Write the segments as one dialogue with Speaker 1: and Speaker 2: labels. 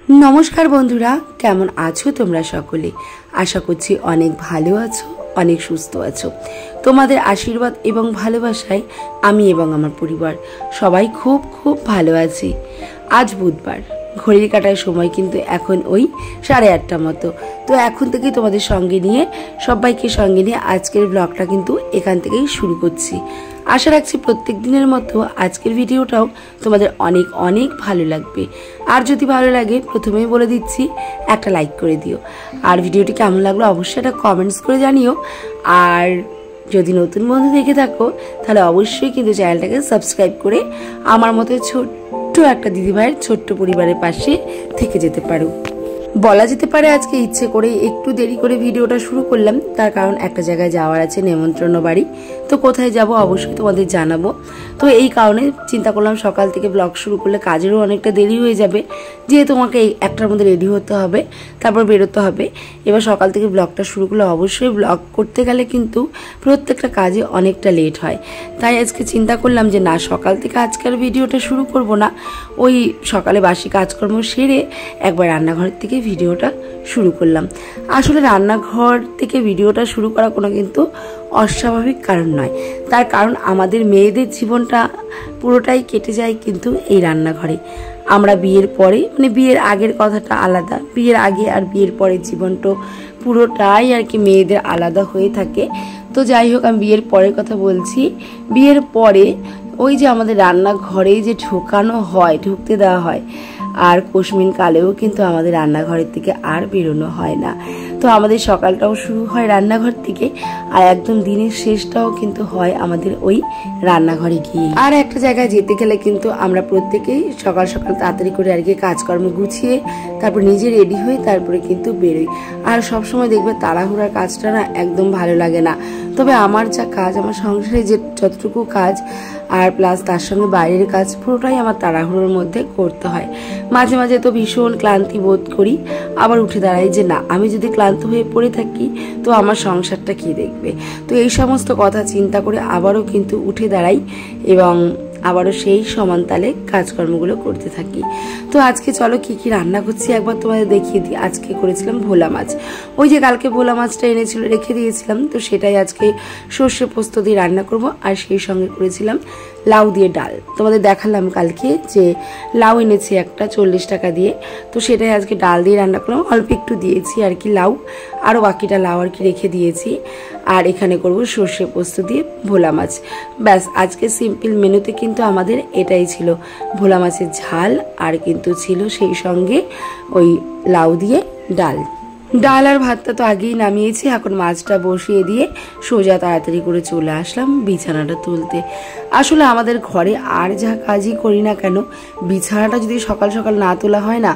Speaker 1: नमस्कार बंधुरा केमन आछो तोमरा सकले आशा करछि अनेक भालो आछो अनेक सुस्थ आछो। तोमादेर आशीर्वाद एवं भालोबासाय आमी एवं आमार परिवार सबाई खूब खूब भालो आछि। आज बुधबार घड़िर काटार समय किन्तु एखन ओई 8:30 मतो। तो एखन थेकेई तोमादेर संगे निये सबाइके संगे निये आजकेर ब्लगटा किन्तु एखान थेकेई शुरू करछि। आशा राखछि प्रत्येक दिनेर मतो आजकेर भिडियोटाও তোমাদের অনেক অনেক ভালো লাগবে। আর যদি ভালো লাগে প্রথমেই বলে দিচ্ছি একটা লাইক করে দিও, আর ভিডিওটি কেমন লাগলো অবশ্যই একটা কমেন্টস করে জানিও। আর যদি নতুন বন্ধু দেখে থাকো তাহলে অবশ্যই কিন্তু চ্যানেলটাকে সাবস্ক্রাইব করে আমার মতো ছোট্ট একটা দিদিভাইয়ের ছোট্ট পরিবারের পাশে থেকে যেতে পারো। বলা যেতে পারে আজকে ইচ্ছে করে একটু দেরি করে ভিডিওটা শুরু করলাম, তার কারণ একটা জায়গায় যাওয়ার আছে, নেমন্ত্রণ বাড়ি। তো কোথায় যাব অবশ্যই তোমাদের জানাবো। তো এই কারণে চিন্তা করলাম সকাল থেকে ব্লগ শুরু করলে কাজেরও অনেকটা দেরি হয়ে যাবে, যেহেতু তোমাকে এই একটার মধ্যে রেডি হতে হবে, তারপর বেরোতে হবে। এবার সকাল থেকে ব্লগটা শুরু করলে অবশ্যই ব্লগ করতে গেলে কিন্তু প্রত্যেকটা কাজে অনেকটা লেট হয়। তাই আজকে চিন্তা করলাম যে না, সকাল থেকে আজকের ভিডিওটা শুরু করব না, ওই সকালে বাসি কাজকর্ম সেরে একবার রান্নাঘর থেকে ভিডিওটা শুরু করলাম। আসলে রান্নাঘর থেকে ভিডিওটা শুরু করা কোনো কিন্তু অস্বাভাবিক কারণ নয়, তার কারণ আমাদের মেয়েদের জীবনটা পুরোটাই কেটে যায় কিন্তু এই রান্নাঘরে। আমরা বিয়ের পরে মানে বিয়ের আগের কথাটা আলাদা, বিয়ের আগে আর বিয়ের পরের জীবনটা পুরোটাই আর কি মেয়েদের আলাদা হয়ে থাকে। তো যাই হোক, আমি বিয়ের পরের কথা বলছি। বিয়ের পরে ওই যে আমাদের রান্নাঘরে যে ঢোকানো হয়, ঢুকতে দেওয়া হয়, আর কোশমিন কালেও কিন্তু আমাদের রান্নাঘরের থেকে আর বেরোনো হয় না। তো আমাদের সকালটাও শুরু হয় রান্নাঘর থেকে, আর একদম দিনের শেষটাও কিন্তু হয় আমাদের ওই রান্নাঘরে গিয়ে। আর একটা জায়গায় যেতে গেলে কিন্তু আমরা প্রত্যেকেই সকাল সকাল তাড়াতাড়ি করে আর কি কাজকর্ম গুছিয়ে তারপর নিজে রেডি হয়ে তারপরে কিন্তু বেরোই। আর সবসময় দেখবে তাড়াহুড়ার কাজটা না একদম ভালো লাগে না। তবে আমার যা কাজ, আমার সংসারে যে যতটুকু কাজ আর প্লাস তার সঙ্গে বাইরের কাজ পুরোটাই আমার তাড়াহুড়োর মধ্যে করতে হয়। মাঝে মাঝে তো ভীষণ ক্লান্তি বোধ করি, আবার উঠে দাঁড়াই যে না, আমি যদি ক্লান্ত হয়ে পড়ে থাকি তো আমার সংসারটা কি দেখবে। তো এই সমস্ত কথা চিন্তা করে আবারও কিন্তু উঠে দাঁড়াই এবং আবারও সেই সমান তালে কাজকর্মগুলো করতে থাকি। তো আজকে চলো কি কি রান্না করছি একবার তোমাদের দেখিয়ে দিই। আজকে করেছিলাম ভোলা মাছ, ওই যে কালকে ভোলা মাছটা এনেছিল রেখে দিয়েছিলাম, তো সেটাই আজকে সর্ষে পোস্ত দিয়ে রান্না করব। আর সেই সঙ্গে করেছিলাম লাউ দিয়ে ডাল। তোমাদের দেখালাম কালকে যে লাউ এনেছি একটা 40 টাকা দিয়ে, তো সেটাই আজকে ডাল দিয়ে রান্না করলাম। অল্প একটু দিয়েছি আর কি লাউ, আরও বাকিটা লাউ আর কি রেখে দিয়েছি। আর এখানে করব সর্ষে পোস্ত দিয়ে ভোলা মাছ। ব্যাস, আজকে সিম্পল মেনুতে কিন্তু আমাদের এটাই ছিল, ভোলা মাছের ঝাল আর কিন্তু ছিল সেই সঙ্গে ওই লাউ দিয়ে ডাল। ডাল আর ভাতটা তো আগেই নামিয়েছি, এখন মাছটা বসিয়ে দিয়ে সোজা তাড়াতাড়ি করে চলে আসলাম বিছানাটা তুলতে। আসলে আমাদের ঘরে আর যা কাজই করি না কেন, বিছানাটা যদি সকাল সকাল না তোলা হয় না,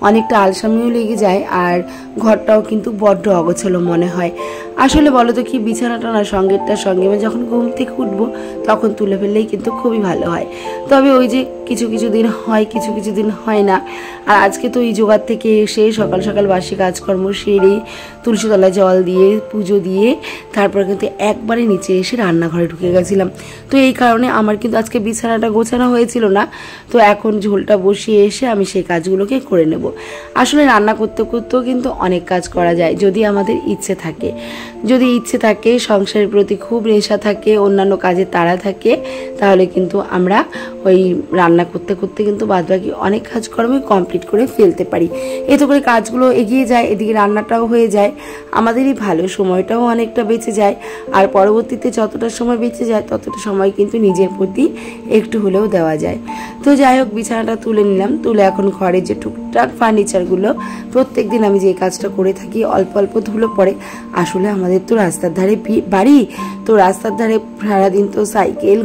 Speaker 1: অনেকটা আলসামিও লেগে যায়, আর ঘরটাও কিন্তু বড্ড অগোছালো মনে হয়। আসলে বলো তো কি, বিছানাটা না সঙ্গেরটার সঙ্গে আমি যখন ঘুম থেকে উঠবো তখন তুলে ফেললেই কিন্তু খুবই ভালো হয়। তবে ওই যে কিছু কিছু দিন হয়, কিছু কিছু দিন হয় না। আর আজকে তো এই জোগাড় থেকে এসে সকাল সকাল বাসি কাজকর্ম সেরে তুলসী তলায় জল দিয়ে পুজো দিয়ে তারপর কিন্তু একবারে নিচে এসে রান্নাঘরে ঢুকে গেছিলাম। তো এই কারণে আমার কিন্তু আজকে বিছানাটা গোছানো হয়েছিল না। তো এখন ঝোলটা বসিয়ে এসে আমি সেই কাজগুলোকে করে নেব। আসলে রান্না করতে করতেও কিন্তু অনেক কাজ করা যায় যদি আমাদের ইচ্ছে থাকে। যদি ইচ্ছে থাকে, সংসারের প্রতি খুব নেশা থাকে, অন্যান্য কাজে তাড়া থাকে, তাহলে কিন্তু আমরা ওই রান্না করতে করতে কিন্তু বাদবাকি অনেক কাজকর্মই কমপ্লিট করে ফেলতে পারি। এতে করে কাজগুলো এগিয়ে যায়, এদিকে রান্নাটাও হয়ে যায়, আমাদেরই ভালো, সময়টাও অনেকটা বেঁচে যায়। আর পরবর্তীতে যতটা সময় বেঁচে যায় ততটা সময় কিন্তু নিজের প্রতি একটু হলেও দেওয়া যায়। তো যাই হোক, বিছানাটা তুলে নিলাম, তুলে এখন ঘরের যে টুকটাক ফার্নিচারগুলো প্রত্যেক দিন আমি যে কাজটা করে থাকি, অল্প অল্প ধুলো পড়ে। আসলে আমাদের তো রাস্তার ধারে বাড়ি, তো রাস্তার ধারে সারাদিন তো সাইকেল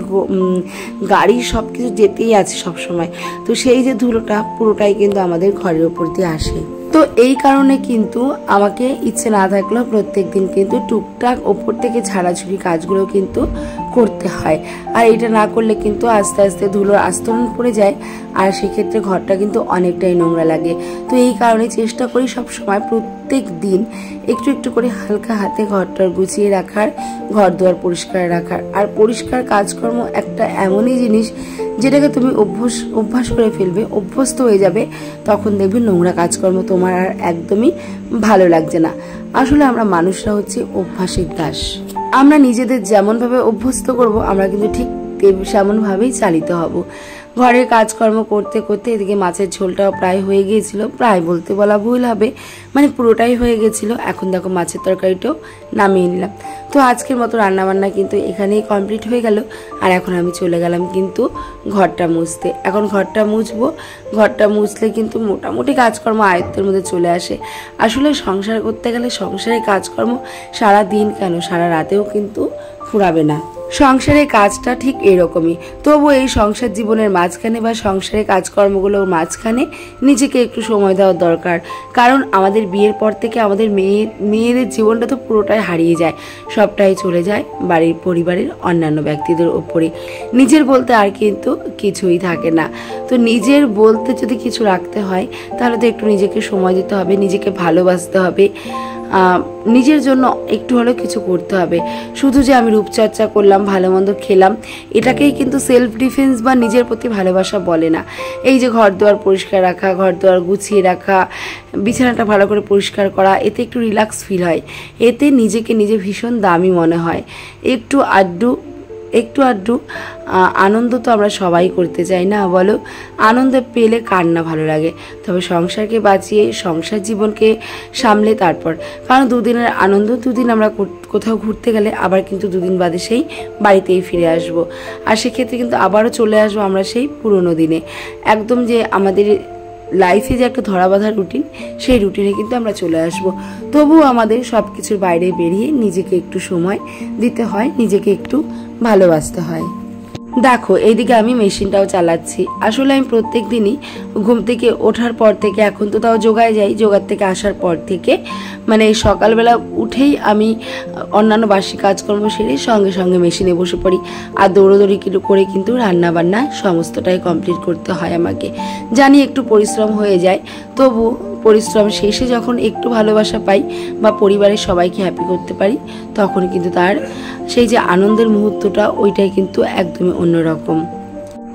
Speaker 1: গাড়ি সব কিছু যেতেই আছে সব সময়। তো সেই যে ধুলোটা পুরোটাই কিন্তু আমাদের ঘরের উপর দিয়ে আসে। তো এই কারণে কিন্তু আমাকে ইচ্ছে না থাকলেও প্রত্যেক দিন কিন্তু টুকটাক ওপর থেকে ঝাড়াঝুড়ি কাজগুলো কিন্তু করতে হয়। আর এটা না করলে কিন্তু আস্তে আস্তে ধুলোর আস্তরণ পড়ে যায়, আর সেক্ষেত্রে ঘরটা কিন্তু অনেকটাই নোংরা লাগে। তো এই কারণে চেষ্টা করি সব সময় প্রত্যেক দিন একটু একটু করে হালকা হাতে ঘরটা গুছিয়ে রাখার, ঘর দুয়ার পরিষ্কার রাখার। আর পরিষ্কার কাজকর্ম একটা এমনই জিনিস যেটাকে তুমি অভ্যাস করে ফেলবে, অভ্যস্ত হয়ে যাবে, তখন দেখবে নোংরা কাজকর্ম তোমার আর একদমই ভালো লাগছে না। আসলে আমরা মানুষরা হচ্ছে অভ্যাসের দাস। আমরা নিজেদের যেমনভাবে অভ্যস্ত করব, আমরা কিন্তু ঠিক সেমনভাবেই চালিত হব। ঘরের কাজকর্ম করতে করতে এদিকে মাছের ঝোলটাও প্রায় হয়ে গিয়েছিল, প্রায় বলতে বলা ভুল হবে, মানে পুরোটাই হয়ে গেছিল। এখন দেখো মাছের তরকারিটাও নামিয়ে নিলাম। তো আজকের মতো রান্নাবান্না কিন্তু এখানেই কমপ্লিট হয়ে গেল। আর এখন আমি চলে গেলাম কিন্তু ঘরটা মুছতে। এখন ঘরটা মুছবো, ঘরটা মুছলে কিন্তু মোটামুটি কাজকর্ম আয়ত্তের মধ্যে চলে আসে। আসলে সংসার করতে গেলে সংসারের কাজকর্ম সারা দিন কেন সারা রাতেও কিন্তু ফুরাবে না। সংসারের কাজটা ঠিক এরকমই। তবু এই সংসার জীবনের মাঝখানে বা সংসারের কাজকর্মগুলোর মাঝখানে নিজেকে একটু সময় দেওয়ার দরকার। কারণ আমাদের বিয়ের পর থেকে আমাদের মেয়েদের জীবনটা তো পুরোটাই হারিয়ে যায়, সবটাই চলে যায় বাড়ির পরিবারের অন্যান্য ব্যক্তিদের ওপরে। নিজের বলতে আর কিন্তু কিছুই থাকে না। তো নিজের বলতে যদি কিছু রাখতে হয় তাহলে তো একটু নিজেকে সময় দিতে হবে, নিজেকে ভালোবাসতে হবে, নিজের জন্য একটু হলেও কিছু করতে হবে। শুধু যে আমি রূপচর্চা করলাম, ভালো মন্দ খেলাম, এটাকেই কিন্তু সেলফ ডিফেন্স বা নিজের প্রতি ভালোবাসা বলে না। এই যে ঘর দুয়ার পরিষ্কার রাখা, ঘর দুয়ার গুছিয়ে রাখা, বিছানাটা ভালো করে পরিষ্কার করা, এতে একটু রিল্যাক্স ফিল হয়, এতে নিজেকে নিজে ভীষণ দামি মনে হয়। একটু আধটু আনন্দ তো আমরা সবাই করতে চাই না, বলো? আনন্দ পেলে কার না ভালো লাগে? তবে সংসারকে বাঁচিয়ে সংসার জীবনকে সামলে তারপর, কারণ দুদিনের আনন্দ, দুদিন আমরা কোথাও ঘুরতে গেলে আবার কিন্তু দুদিন বাদে সেই বাড়িতেই ফিরে আসব। আর সেক্ষেত্রে কিন্তু আবারও চলে আসবো আমরা সেই পুরনো দিনে। একদম যে আমাদের লাইফে যে একটা ধরাবাঁধা রুটিন, সেই রুটিনে কিন্তু আমরা চলে আসব। তবুও আমাদের সব কিছুর বাইরে বেরিয়ে নিজেকে একটু সময় দিতে হয়, নিজেকে একটু ভালোবাসতে হয়। দেখো এইদিকে আমি মেশিনটাও চালাচ্ছি। আসলে আমি প্রত্যেক দিনই ঘুম থেকে ওঠার পর থেকে, এখন তো তাও যোগায় যাই, যোগার থেকে আসার পর থেকে মানে সকালবেলা উঠেই আমি অন্যান্য বাসি কাজকর্ম সেরে সঙ্গে সঙ্গে মেশিনে বসে পড়ি। আর দৌড়োদৌড়ি করে কিন্তু রান্না বান্না সমস্তটাই কমপ্লিট করতে হয় আমাকে। জানি একটু পরিশ্রম হয়ে যায়, তবু পরিশ্রম শেষে যখন একটু ভালোবাসা পাই বা পরিবারের সবাইকে হ্যাপি করতে পারি, তখন কিন্তু তার সেই যে আনন্দের মুহূর্তটা, ওইটাই কিন্তু একদমই অন্যরকম।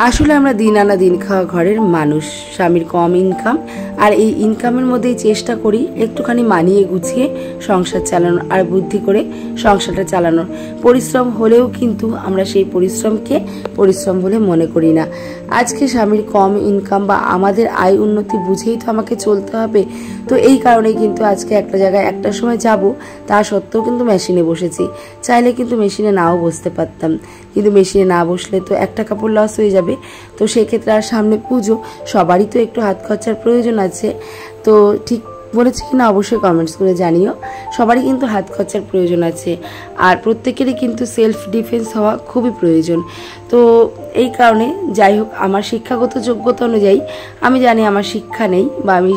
Speaker 1: আসলে আমরা দিন আনা দিন খাওয়া ঘরের মানুষ, স্বামীর কম ইনকাম, আর এই ইনকামের মধ্যেই চেষ্টা করি একটুখানি মানিয়ে গুছিয়ে সংসার চালানোর, আর বুদ্ধি করে সংসারটা চালানোর। পরিশ্রম হলেও কিন্তু আমরা সেই পরিশ্রমকে পরিশ্রম বলে মনে করি না। আজকে স্বামীর কম ইনকাম বা আমাদের আয় উন্নতি বুঝেই তো আমাকে চলতে হবে। তো এই কারণেই কিন্তু আজকে একটা জায়গায় একটা সময় যাব, তা সত্ত্বেও কিন্তু মেশিনে বসেছি। চাইলে কিন্তু মেশিনে নাও বসতে পারতাম, কিন্তু মেশিনে না বসলে তো একটা কাপড় লস হয়ে যাবে। তো সেক্ষেত্রে আর সামনে পুজো, সবারই তো একটু হাত খরচার প্রয়োজন আছে। তো ঠিক বলেছি কিনা অবশ্যই কমেন্টস করে জানিও। সবারই কিন্তু হাত খরচার প্রয়োজন আছে, আর প্রত্যেকেরই কিন্তু সেলফ ডিফেন্স হওয়া খুবই প্রয়োজন। তো এই কারণে যাই হোক, আমার শিক্ষাগত যোগ্যতা অনুযায়ী আমি জানি আমার শিক্ষা নেই বা আমি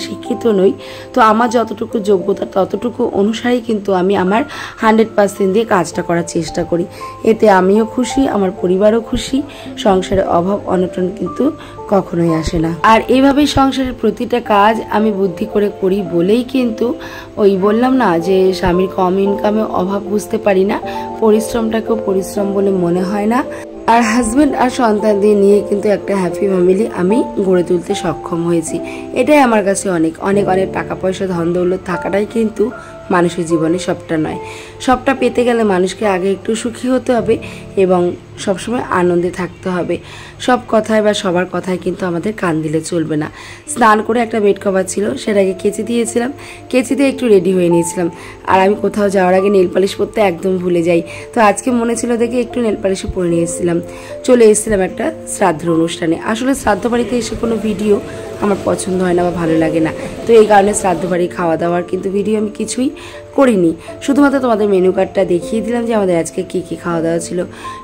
Speaker 1: শিক্ষিত নই। তো আমার যতটুকু যোগ্যতা ততটুকু অনুসারেই কিন্তু আমি আমার 100% দিয়ে কাজটা করার চেষ্টা করি। এতে আমিও খুশি, আমার পরিবারও খুশি, সংসারে অভাব অনটন কিন্তু কখনোই আসে না। আর এইভাবেই সংসারের প্রতিটা কাজ আমি বুদ্ধি করে করি বলেই কিন্তু ওই বললাম না যে স্বামীর কম ইনকামে অভাব বুঝতে পারি না, পরিশ্রমটাকেও পরিশ্রম বলে মনে হয় না। আর হাজব্যান্ড আর সন্তানদের নিয়ে কিন্তু একটা হ্যাপি ফ্যামিলি আমি গড়ে তুলতে সক্ষম হয়েছি। এটাই আমার কাছে অনেক অনেক অনেক টাকা পয়সা ধন দৌলত থাকাটাই কিন্তু মানুষের জীবনে সবটা নয়। সবটা পেতে গেলে মানুষকে আগে একটু সুখী হতে হবে এবং সবসময় আনন্দে থাকতে হবে। সব কথায় বা সবার কথায় কিন্তু আমাদের কান দিলে চলবে না। স্নান করে একটা বেড কভার ছিল, সেটাকে কেচে দিয়েছিলাম, কেচে দিয়ে একটু রেডি হয়ে নিয়েছিলাম। আর আমি কোথাও যাওয়ার আগে নেল পালিশ পরতে একদম ভুলে যাই। তো আজকে মনে ছিল দেখে একটু নেল পালিশও পরে নিয়ে এসেছিলাম। চলে এসেছিলাম একটা শ্রাদ্ধ অনুষ্ঠানে। আসলে শ্রাদ্ধ বাড়িতে এসে কোনো ভিডিও আমার পছন্দ হয় না বা ভালো লাগে না। তো এই কারণে শ্রাদ্ধ বাড়ি খাওয়া দাওয়ার কিন্তু ভিডিও আমি কিছুই করিনি, শুধুমাত্র তোমাদের মেনু কার্ডটা দেখিয়ে দিলাম যে আমাদের আজকে কী কী খাওয়া দাওয়া ছিল।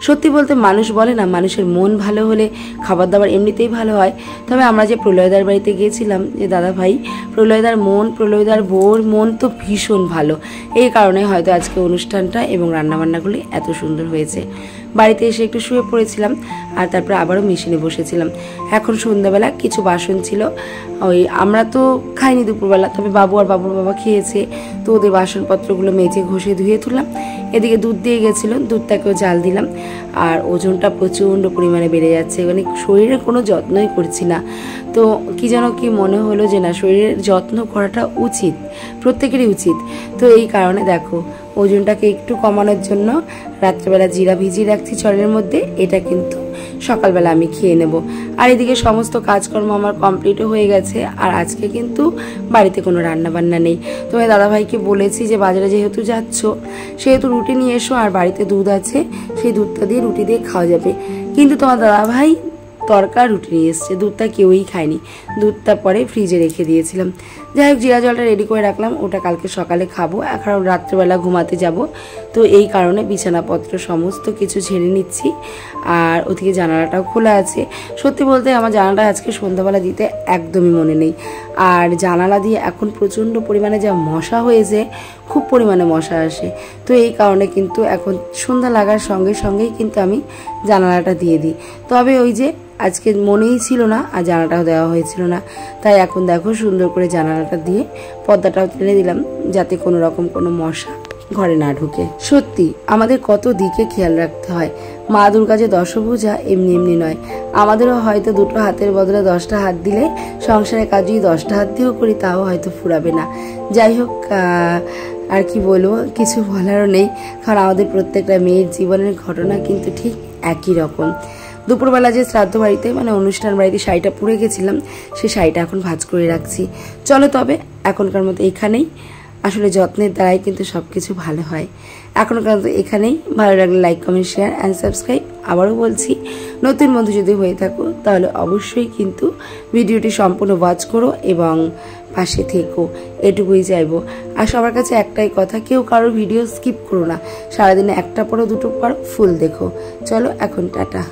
Speaker 1: সত্যি বলতে মানুষ বলে না, মানুষের মন ভালো হলে খাবার দাবার এমনিতেই ভালো হয়। তবে আমরা যে প্রলয়দার বাড়িতে গিয়েছিলাম, যে দাদা ভাই প্রলয়দার প্রলয়দার বউর মন তো ভীষণ ভালো। এই কারণে হয়তো আজকে অনুষ্ঠানটা এবং রান্নাবান্নাগুলি এত সুন্দর হয়েছে। বাড়িতে এসে একটু শুয়ে পড়েছিলাম, আর তারপরে আবারও মেশিনে বসেছিলাম। এখন সন্ধ্যাবেলা কিছু বাসন ছিল, ওই আমরা তো খাইনি দুপুরবেলা, তবে বাবু আর বাবুর বাবা খেয়েছে। তো ওদের বাসনপত্রগুলো মেজে ঘষে ধুয়ে তুললাম। এদিকে দুধ দিয়ে গেছিলো, দুধটাকেও জাল দিলাম। আর ওজনটা প্রচণ্ড পরিমাণে বেড়ে যাচ্ছে, মানে শরীরের কোনো যত্নই করছি না। তো কি যেন কি মনে হলো যে না, শরীরের যত্ন করাটা উচিত, প্রত্যেকেরই উচিত। তো এই কারণে দেখো ওজনটাকে একটু কমানোর জন্য রাত্রেবেলা জিরা ভিজিয়ে রাখছি চরের মধ্যে, এটা কিন্তু সকালবেলা আমি খেয়ে নেব। আর এদিকে সমস্ত কাজকর্ম আমার কমপ্লিটও হয়ে গেছে। আর আজকে কিন্তু বাড়িতে কোনো রান্নাবান্না নেই। তোমার দাদাভাইকে বলেছি যে বাজারে যেহেতু যাচ্ছ সেহেতু রুটি নিয়ে এসো, আর বাড়িতে দুধ আছে, সেই দুধটা দিয়ে রুটি দিয়ে খাওয়া যাবে। কিন্তু তোমার দাদাভাই তরকা রুটি নিয়ে এসছে, দুধটা কেউই খায়নি, দুধটা পরে ফ্রিজে রেখে দিয়েছিলাম। যাই হোক, জিরা জলটা রেডি করে রাখলাম, ওটা কালকে সকালে খাবো। এখন রাত্রেবেলা ঘুমাতে যাব, তো এই কারণে বিছানাপত্র সমস্ত কিছু ঝেড়ে নিচ্ছি। আর ওদিকে জানালাটাও খোলা আছে। সত্যি বলতে আমার জানালাটা আজকে সন্ধ্যাবেলা দিতে একদমই মনে নেই। আর জানালা দিয়ে এখন প্রচণ্ড পরিমাণে যা মশা হয়েছে, খুব পরিমাণে মশা আসে। তো এই কারণে কিন্তু এখন সন্ধ্যা লাগার সঙ্গে সঙ্গেই কিন্তু আমি জানালাটা দিয়ে দিই। তবে ওই যে আজকে মনেই ছিল না আর জানালাটাও দেওয়া হয়েছিল না, তাই এখন দেখো সুন্দর করে জানালাটা দিয়ে পর্দাটাও টেনে দিলাম, যাতে কোনো রকম কোনো মশা ঘরে না ঢুকে। সত্যি আমাদের কত দিকে খেয়াল রাখতে হয়। মা দুর্গা যে দশভুজা এমনি এমনি নয়, আমাদেরও হয়তো দুটো হাতের বদলে 10টা হাত দিলে সংসারের কাজ যদি 10টা হাত দিয়েও করি তাও হয়তো ফুরাবে না। যাই হোক, আর কি বলবো, কিছু বলারও নেই, কারণ আমাদের প্রত্যেকটা মেয়ের জীবনের ঘটনা কিন্তু ঠিক একই রকম। দুপুরবেলা যে শ্রাদ্ধ বাড়িতে মানে অনুষ্ঠান বাড়িতে শাড়িটা পরে গেছিলাম, সেই শাড়িটা এখন ভাঁজ করে রাখছি। চলো তবে এখনকার মতো এখানেই, আসলে যত্নের দ্বারাই কিন্তু সব কিছু ভালো হয়। এখনকার মতো এখানেই, ভালো লাগলে like comment share and subscribe. আবারও বলছি, নতুন বন্ধু যদি হয়ে থাকো তাহলে অবশ্যই কিন্তু ভিডিওটি সম্পূর্ণ ওয়াচ করো এবং পাশে থেকো, এটুকুই চাইবো। আর সবার কাছে একটাই কথা, কেউ কারোর ভিডিও স্কিপ করো না, সারাদিনে একটা পরও দুটো পর ফুল দেখো। চলো এখন টাটা।